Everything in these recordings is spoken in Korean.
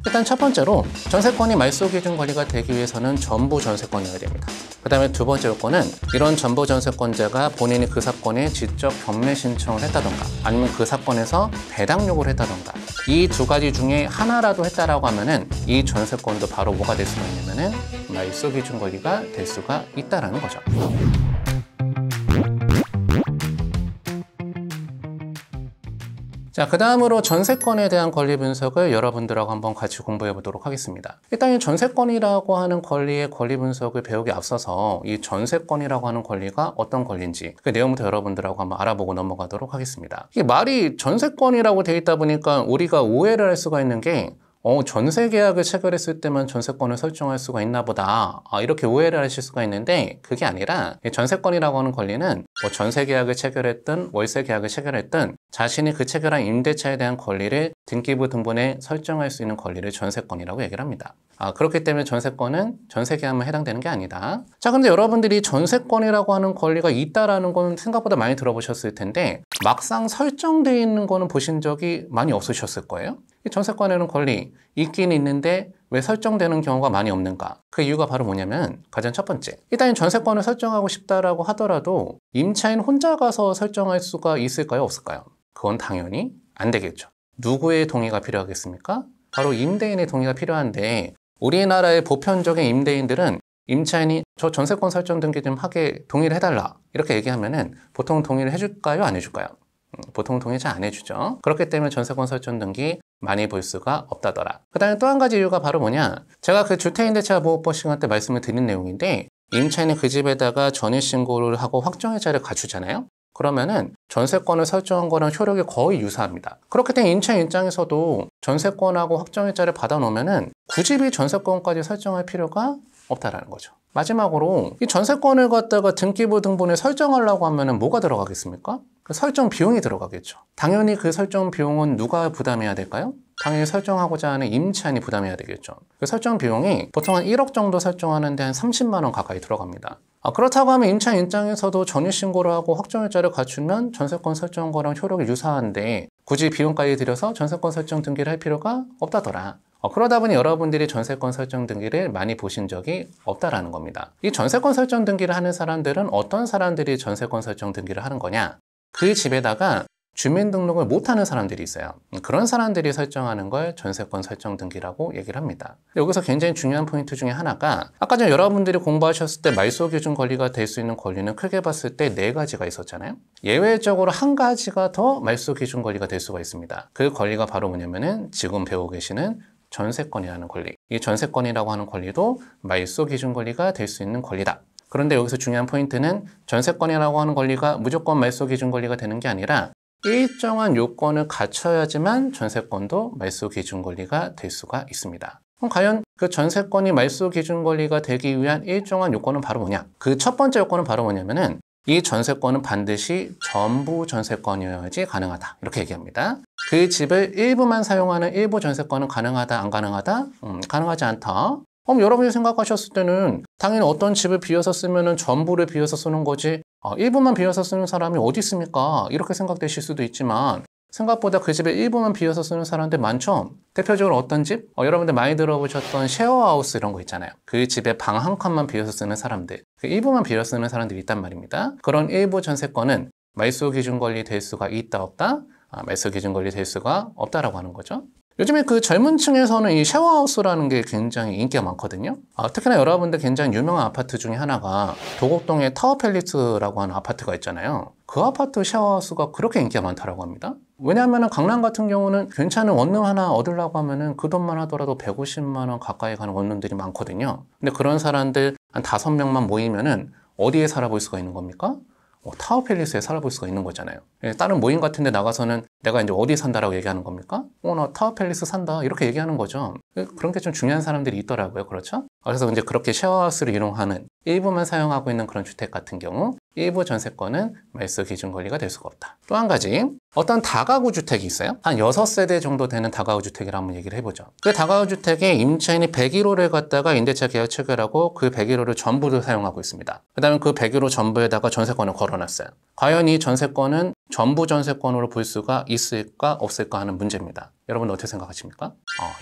일단 첫 번째로 전세권이 말소기준 권리가 되기 위해서는 전부 전세권이어야 됩니다. 그 다음에 두 번째 요건은 이런 전부 전세권자가 본인이 그 사건에 직접 경매 신청을 했다던가 아니면 그 사건에서 배당 요구를 했다던가 이 두 가지 중에 하나라도 했다라고 하면은 이 전세권도 바로 뭐가 될 수가 있냐면은 말소기준 권리가 될 수가 있다라는 거죠. 자, 그 다음으로 전세권에 대한 권리 분석을 여러분들하고 한번 같이 공부해 보도록 하겠습니다. 일단 이 전세권이라고 하는 권리의 권리 분석을 배우기 앞서서 이 전세권이라고 하는 권리가 어떤 권리인지 그 내용부터 여러분들하고 한번 알아보고 넘어가도록 하겠습니다. 이게 말이 전세권이라고 되어 있다 보니까 우리가 오해를 할 수가 있는 게 전세 계약을 체결했을 때만 전세권을 설정할 수가 있나 보다 이렇게 오해를 하실 수가 있는데 그게 아니라 전세권이라고 하는 권리는 전세 계약을 체결했든 월세 계약을 체결했든 자신이 그 체결한 임대차에 대한 권리를 등기부 등본에 설정할 수 있는 권리를 전세권이라고 얘기를 합니다. 그렇기 때문에 전세권은 전세 계약만 해당되는 게 아니다. 자, 근데 여러분들이 전세권이라고 하는 권리가 있다라는 건 생각보다 많이 들어보셨을 텐데 막상 설정되어 있는 거는 보신 적이 많이 없으셨을 거예요. 이 전세권에는 권리 있긴 있는데 왜 설정되는 경우가 많이 없는가? 그 이유가 바로 뭐냐면 가장 첫 번째, 일단 전세권을 설정하고 싶다라고 하더라도 임차인 혼자 가서 설정할 수가 있을까요? 없을까요? 그건 당연히 안 되겠죠. 누구의 동의가 필요하겠습니까? 바로 임대인의 동의가 필요한데 우리나라의 보편적인 임대인들은 임차인이 저 전세권 설정 등기 좀 하게 동의를 해달라 이렇게 얘기하면은 보통 동의를 해줄까요? 안 해줄까요? 보통 동의 잘 안 해주죠. 그렇기 때문에 전세권 설정 등기 많이 볼 수가 없다더라. 그 다음에 또 한 가지 이유가 바로 뭐냐, 제가 그 주택임대차 보호법 시간 때 말씀을 드린 내용인데 임차인이 그 집에다가 전입신고를 하고 확정일자를 갖추잖아요. 그러면은 전세권을 설정한 거랑 효력이 거의 유사합니다. 그렇기 때문에 임차인 입장에서도 전세권하고 확정일자를 받아놓으면은 굳이 이 전세권까지 설정할 필요가 없다라는 거죠. 마지막으로 이 전세권을 갖다가 등기부 등본에 설정하려고 하면은 뭐가 들어가겠습니까? 그 설정 비용이 들어가겠죠. 당연히 그 설정 비용은 누가 부담해야 될까요? 당연히 설정하고자 하는 임차인이 부담해야 되겠죠. 그 설정 비용이 보통 한 1억 정도 설정하는데 한 30만 원 가까이 들어갑니다. 그렇다고 하면 임차인 입장에서도 전입신고를 하고 확정일자를 갖추면 전세권 설정 거랑 효력이 유사한데 굳이 비용까지 들여서 전세권 설정 등기를 할 필요가 없다더라. 그러다 보니 여러분들이 전세권 설정 등기를 많이 보신 적이 없다라는 겁니다. 이 전세권 설정 등기를 하는 사람들은 어떤 사람들이 전세권 설정 등기를 하는 거냐? 그 집에다가 주민등록을 못하는 사람들이 있어요. 그런 사람들이 설정하는 걸 전세권 설정 등기라고 얘기를 합니다. 여기서 굉장히 중요한 포인트 중에 하나가 아까 전에 여러분들이 공부하셨을 때 말소기준 권리가 될 수 있는 권리는 크게 봤을 때 4가지가 있었잖아요. 예외적으로 한 가지가 더 말소기준 권리가 될 수가 있습니다. 그 권리가 바로 뭐냐면은 지금 배우고 계시는 전세권이라는 권리. 이 전세권이라고 하는 권리도 말소기준 권리가 될 수 있는 권리다. 그런데 여기서 중요한 포인트는 전세권이라고 하는 권리가 무조건 말소기준 권리가 되는 게 아니라 일정한 요건을 갖춰야지만 전세권도 말소기준 권리가 될 수가 있습니다. 그럼 과연 그 전세권이 말소기준 권리가 되기 위한 일정한 요건은 바로 뭐냐? 그 첫 번째 요건은 바로 뭐냐면은 이 전세권은 반드시 전부 전세권이어야지 가능하다. 이렇게 얘기합니다. 그 집을 일부만 사용하는 일부 전세권은 가능하다, 안 가능하다? 가능하지 않다. 그럼 여러분이 생각하셨을 때는 당연히 어떤 집을 비워서 쓰면은 전부를 비워서 쓰는 거지 일부만 비워서 쓰는 사람이 어디 있습니까? 이렇게 생각되실 수도 있지만 생각보다 그 집에 일부만 비워서 쓰는 사람들 많죠? 대표적으로 어떤 집? 여러분들 많이 들어보셨던 쉐어하우스 이런 거 있잖아요. 그 집에 방 한 칸만 비워서 쓰는 사람들, 그 일부만 비워서 쓰는 사람들이 있단 말입니다. 그런 일부 전세권은 말소기준 권리 될 수가 있다, 없다? 말소기준 권리 될 수가 없다라고 하는 거죠. 요즘에 그 젊은 층에서는 이 쉐어하우스라는 게 굉장히 인기가 많거든요. 특히나 여러분들 굉장히 유명한 아파트 중에 하나가 도곡동의 타워팰리스라고 하는 아파트가 있잖아요. 그 아파트 쉐어하우스가 그렇게 인기가 많다라고 합니다. 왜냐하면 강남 같은 경우는 괜찮은 원룸 하나 얻으려고 하면은 그 돈만 하더라도 150만 원 가까이 가는 원룸들이 많거든요. 근데 그런 사람들 한 5명만 모이면은 어디에 살아볼 수가 있는 겁니까? 타워팰리스에 살아볼 수가 있는 거잖아요. 다른 모임 같은 데 나가서는 내가 이제 어디 산다라고 얘기하는 겁니까? 나 타워팰리스 산다 이렇게 얘기하는 거죠. 그런 게 좀 중요한 사람들이 있더라고요. 그렇죠? 그래서 이제 그렇게 쉐어하우스를 이용하는 일부만 사용하고 있는 그런 주택 같은 경우 일부 전세권은 말소기준 권리가 될 수가 없다. 또 한 가지, 어떤 다가구 주택이 있어요. 한 6세대 정도 되는 다가구 주택이라 한번 얘기를 해보죠. 그 다가구 주택에 임차인이 101호를 갖다가 임대차 계약 체결하고 그 101호를 전부를 사용하고 있습니다. 그 다음에 그 101호 전부에다가 전세권을 걸어놨어요. 과연 이 전세권은 전부 전세권으로 볼 수가 있을까 없을까 하는 문제입니다. 여러분 어떻게 생각하십니까?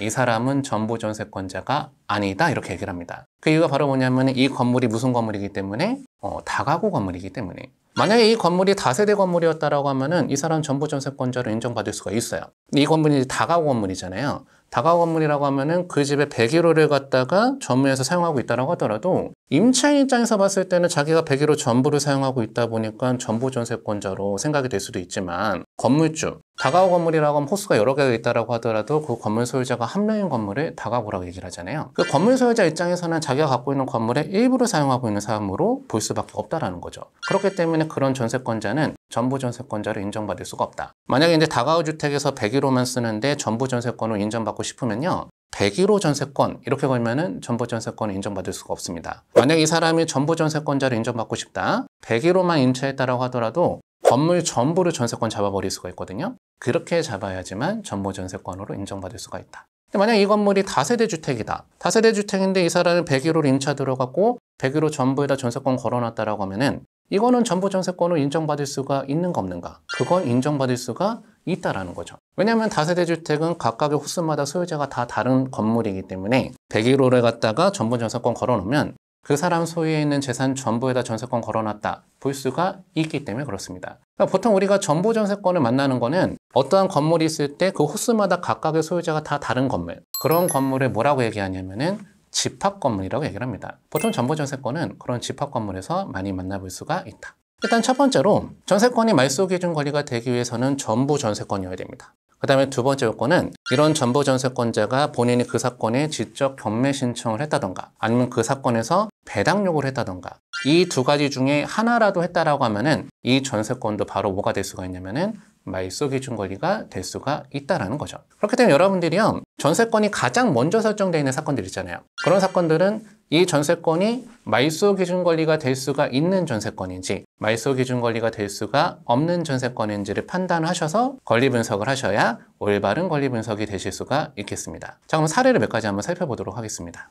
이 사람은 전부 전세권자가 아니다 이렇게 얘기를 합니다. 그 이유가 바로 뭐냐면 이 건물이 무슨 건물이기 때문에 다가구 건물이기 때문에 만약에 이 건물이 다세대 건물이었다라고 하면은 이 사람 전부 전세권자로 인정받을 수가 있어요. 이 건물이 다가구 건물이잖아요. 다가구 건물이라고 하면은 그 집에 101호를 갖다가 전무해서 사용하고 있다라고 하더라도 임차인 입장에서 봤을 때는 자기가 101호 전부를 사용하고 있다 보니까 전부 전세권자로 생각이 될 수도 있지만 건물주, 다가구 건물이라고 하면 호수가 여러 개가 있다라고 하더라도 그 건물 소유자가 한 명인 건물을 다가구라고 얘기를 하잖아요. 그 건물 소유자 입장에서는 자기가 갖고 있는 건물의 일부를 사용하고 있는 사람으로 볼 수밖에 없다라는 거죠. 그렇기 때문에 그런 전세권자는 전부 전세권자로 인정받을 수가 없다. 만약에 이제 다가구 주택에서 101호만 쓰는데 전부 전세권으로 인정받고 싶으면요. 101호 전세권 이렇게 걸면은 전부 전세권을 인정받을 수가 없습니다. 만약 이 사람이 전부 전세권자로 인정받고 싶다. 101호만 임차했다라고 하더라도 건물 전부를 전세권 잡아버릴 수가 있거든요. 그렇게 잡아야지만 전부 전세권으로 인정받을 수가 있다. 만약 이 건물이 다세대 주택이다. 다세대 주택인데 이 사람은 101호로 임차 들어갔고 101호 전부에다 전세권 걸어놨다라고 하면은 이거는 전부 전세권으로 인정받을 수가 있는가 없는가? 그건 인정받을 수가 있다라는 거죠. 왜냐하면 다세대 주택은 각각의 호수마다 소유자가 다 다른 건물이기 때문에 101호를 갖다가 전부 전세권 걸어놓으면 그 사람 소유에 있는 재산 전부에다 전세권 걸어놨다 볼 수가 있기 때문에 그렇습니다. 그러니까 보통 우리가 전부 전세권을 만나는 거는 어떠한 건물이 있을 때 그 호수마다 각각의 소유자가 다 다른 건물, 그런 건물을 뭐라고 얘기하냐면은 집합 건물이라고 얘기를 합니다. 보통 전부 전세권은 그런 집합 건물에서 많이 만나볼 수가 있다. 일단 첫 번째로 전세권이 말소 기준 권리가 되기 위해서는 전부 전세권이어야 됩니다. 그 다음에 두 번째 요건은 이런 전부 전세권자가 본인이 그 사건에 직접 경매 신청을 했다던가 아니면 그 사건에서 배당 요구를 했다던가 이 두 가지 중에 하나라도 했다라고 하면은 이 전세권도 바로 뭐가 될 수가 있냐면은 말소 기준 권리가 될 수가 있다라는 거죠. 그렇기 때문에 여러분들이요, 전세권이 가장 먼저 설정되어 있는 사건들 있잖아요. 그런 사건들은 이 전세권이 말소 기준 권리가 될 수가 있는 전세권인지 말소 기준 권리가 될 수가 없는 전세권인지를 판단하셔서 권리 분석을 하셔야 올바른 권리 분석이 되실 수가 있겠습니다. 자, 그럼 사례를 몇 가지 한번 살펴보도록 하겠습니다.